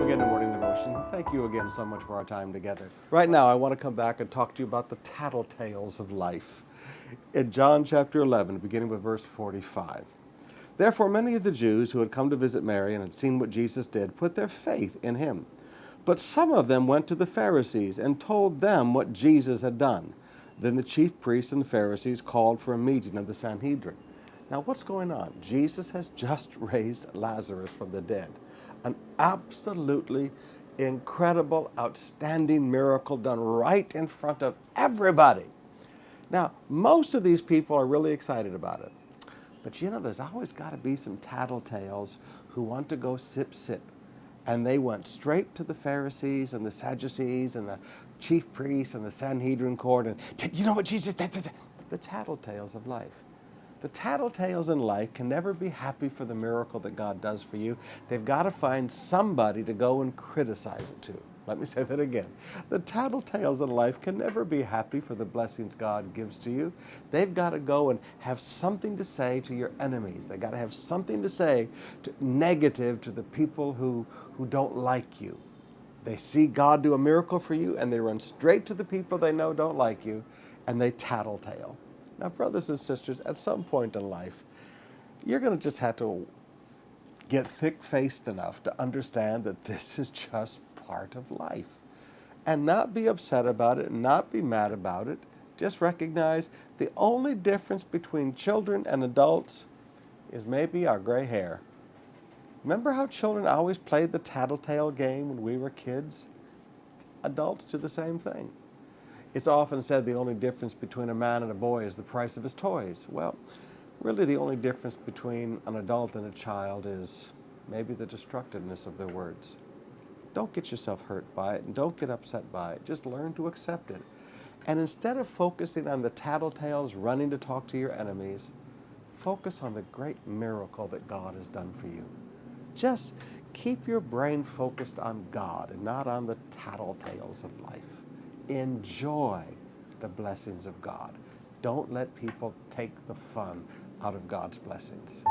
again to Morning Devotion. Thank you again so much for our time together. Right now, I want to come back and talk to you about the tattletales of life. In John chapter 11, beginning with verse 45. Therefore, many of the Jews who had come to visit Mary and had seen what Jesus did put their faith in him. But some of them went to the Pharisees and told them what Jesus had done. Then the chief priests and the Pharisees called for a meeting of the Sanhedrin. Now, what's going on? Jesus has just raised Lazarus from the dead. An absolutely incredible, outstanding miracle done right in front of everybody. Now, most of these people are really excited about it. But you know, there's always got to be some tattletales who want to go sip. And they went straight to the Pharisees and the Sadducees and the chief priests and the Sanhedrin court. And you know what Jesus did? The tattletales of life. The tattletales in life can never be happy for the miracle that God does for you. They've got to find somebody to go and criticize it to. Let me say that again. The tattletales in life can never be happy for the blessings God gives to you. They've got to go and have something to say to your enemies. They've got to have something to say negative to the people who don't like you. They see God do a miracle for you, and they run straight to the people they know don't like you, and they tattletale. Now, brothers and sisters, at some point in life, you're going to just have to get thick-faced enough to understand that this is just part of life. And not be upset about it, not be mad about it. Just recognize the only difference between children and adults is maybe our gray hair. Remember how children always played the tattletale game when we were kids? Adults do the same thing. It's often said the only difference between a man and a boy is the price of his toys. Well, really the only difference between an adult and a child is maybe the destructiveness of their words. Don't get yourself hurt by it and don't get upset by it. Just learn to accept it. And instead of focusing on the tattletales running to talk to your enemies, focus on the great miracle that God has done for you. Just keep your brain focused on God and not on the tattletales of life. Enjoy the blessings of God. Don't let people take the fun out of God's blessings.